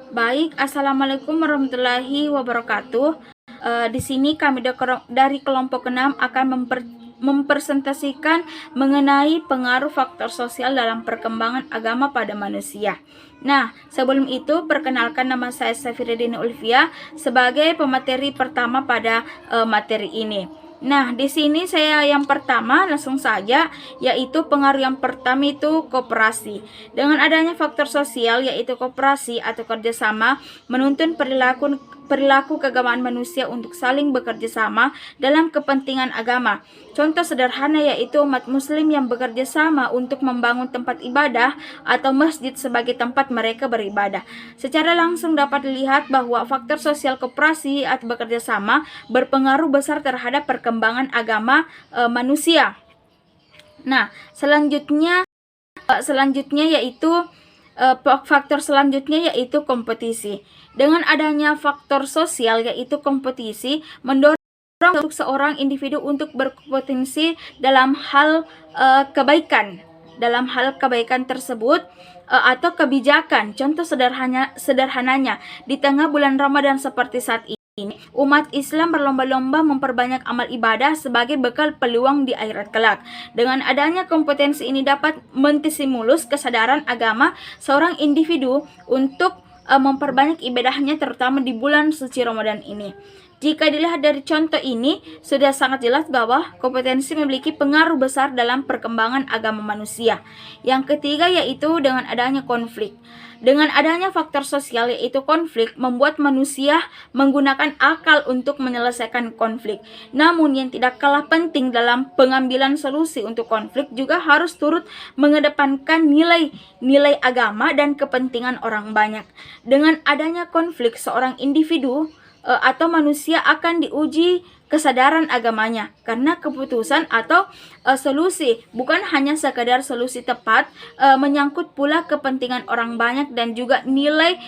Baik, Assalamualaikum warahmatullahi wabarakatuh. Di sini kami dari kelompok 6 akan mempresentasikan mengenai pengaruh faktor sosial dalam perkembangan agama pada manusia. Nah, sebelum itu perkenalkan, nama saya Safiridin Ulfia sebagai pemateri pertama pada materi ini. Nah, di sini saya yang pertama langsung saja, yaitu pengaruh yang pertama itu kooperasi. Dengan adanya faktor sosial yaitu kooperasi atau kerjasama menuntun perilaku keagamaan manusia untuk saling bekerja sama dalam kepentingan agama. Contoh sederhana yaitu umat muslim yang bekerja sama untuk membangun tempat ibadah atau masjid sebagai tempat mereka beribadah. Secara langsung dapat dilihat bahwa faktor sosial kooperasi atau bekerja sama berpengaruh besar terhadap perkembangan agama manusia. Nah, selanjutnya yaitu faktor selanjutnya yaitu kompetisi. Dengan adanya faktor sosial yaitu kompetisi mendorong untuk seorang individu untuk berkompetensi dalam hal kebaikan. Dalam hal kebaikan tersebut atau kebijakan. Contoh sederhananya di tengah bulan Ramadan seperti saat ini, umat Islam berlomba-lomba memperbanyak amal ibadah sebagai bekal peluang di akhirat kelak. Dengan adanya kompetensi ini dapat menstimulus kesadaran agama seorang individu untuk memperbanyak ibadahnya terutama di bulan suci Ramadan ini. Jika dilihat dari contoh ini, sudah sangat jelas bahwa kompetensi memiliki pengaruh besar dalam perkembangan agama manusia. Yang ketiga yaitu dengan adanya konflik. Dengan adanya faktor sosial yaitu konflik membuat manusia menggunakan akal untuk menyelesaikan konflik. Namun yang tidak kalah penting dalam pengambilan solusi untuk konflik juga harus turut mengedepankan nilai agama dan kepentingan orang banyak. Dengan adanya konflik, seorang individu atau manusia akan diuji kesadaran agamanya karena keputusan atau solusi bukan hanya sekadar solusi tepat, menyangkut pula kepentingan orang banyak dan juga nilai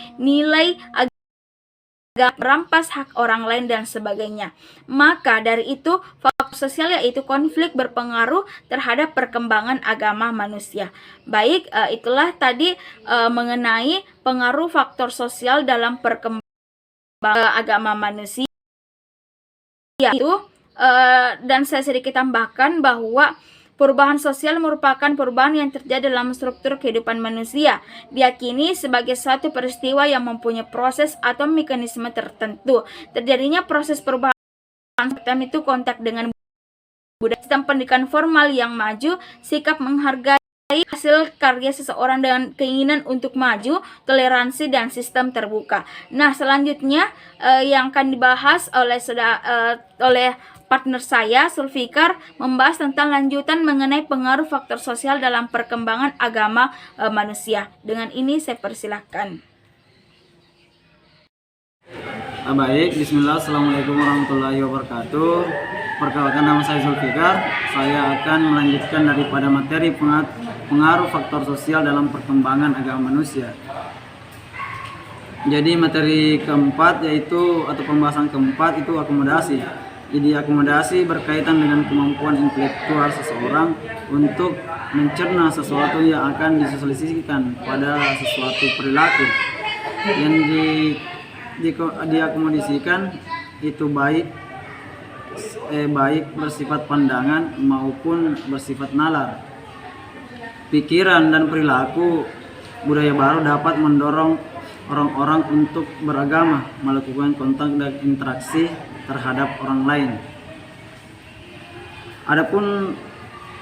agama, merampas hak orang lain dan sebagainya. Maka dari itu faktor sosial yaitu konflik berpengaruh terhadap perkembangan agama manusia. Baik, itulah tadi mengenai pengaruh faktor sosial dalam perkembangan agama manusia itu, dan saya sedikit tambahkan bahwa perubahan sosial merupakan perubahan yang terjadi dalam struktur kehidupan manusia, diyakini sebagai satu peristiwa yang mempunyai proses atau mekanisme tertentu. Terjadinya proses perubahan pertama itu kontak dengan budaya, sistem pendidikan formal yang maju, sikap menghargai hasil karya seseorang dengan keinginan untuk maju, toleransi dan sistem terbuka. Nah, selanjutnya yang akan dibahas oleh partner saya, Sulfikar, membahas tentang lanjutan mengenai pengaruh faktor sosial dalam perkembangan agama manusia. Dengan ini saya persilahkan. Baik, bismillah, assalamualaikum warahmatullahi wabarakatuh. Perkenalkan, nama saya Zulfikar. Saya akan melanjutkan daripada materi pengaruh faktor sosial dalam perkembangan agama manusia. Jadi materi keempat yaitu atau pembahasan keempat itu akomodasi. Jadi akomodasi berkaitan dengan kemampuan intelektual seseorang untuk mencerna sesuatu yang akan disosialisasikan pada sesuatu perilaku yang diakomodasikan itu baik bersifat pandangan maupun bersifat nalar. Pikiran dan perilaku budaya baru dapat mendorong orang-orang untuk beragama, melakukan kontak dan interaksi terhadap orang lain. Adapun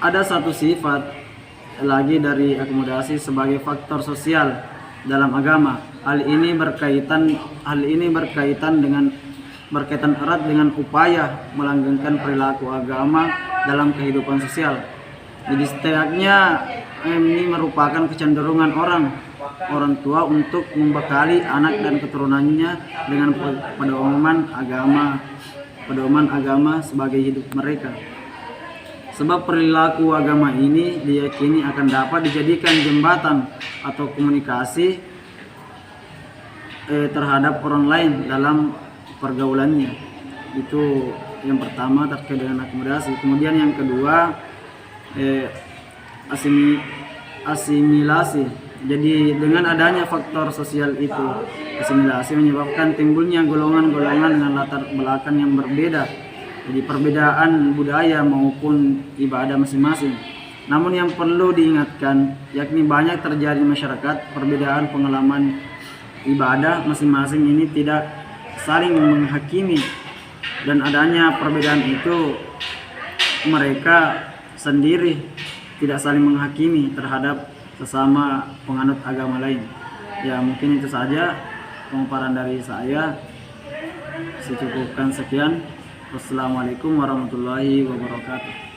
ada satu sifat lagi dari akomodasi sebagai faktor sosial dalam agama. Hal ini berkaitan erat dengan upaya melanggengkan perilaku agama dalam kehidupan sosial. Jadi setidaknya ini merupakan kecenderungan orang tua untuk membekali anak dan keturunannya dengan pedoman agama sebagai hidup mereka. Sebab perilaku agama ini diyakini akan dapat dijadikan jembatan atau komunikasi terhadap orang lain dalam pergaulannya. Itu yang pertama terkait dengan akomodasi. Kemudian yang kedua asimilasi. Jadi dengan adanya faktor sosial itu, asimilasi menyebabkan timbulnya golongan-golongan dengan latar belakang yang berbeda. Jadi perbedaan budaya maupun ibadah masing-masing. Namun yang perlu diingatkan, yakni banyak terjadi di masyarakat perbedaan pengalaman ibadah masing-masing ini tidak saling menghakimi, dan adanya perbedaan itu mereka sendiri tidak saling menghakimi terhadap sesama penganut agama lain. Ya mungkin itu saja pemaparan dari saya. Secukupkan sekian. Wassalamualaikum warahmatullahi wabarakatuh.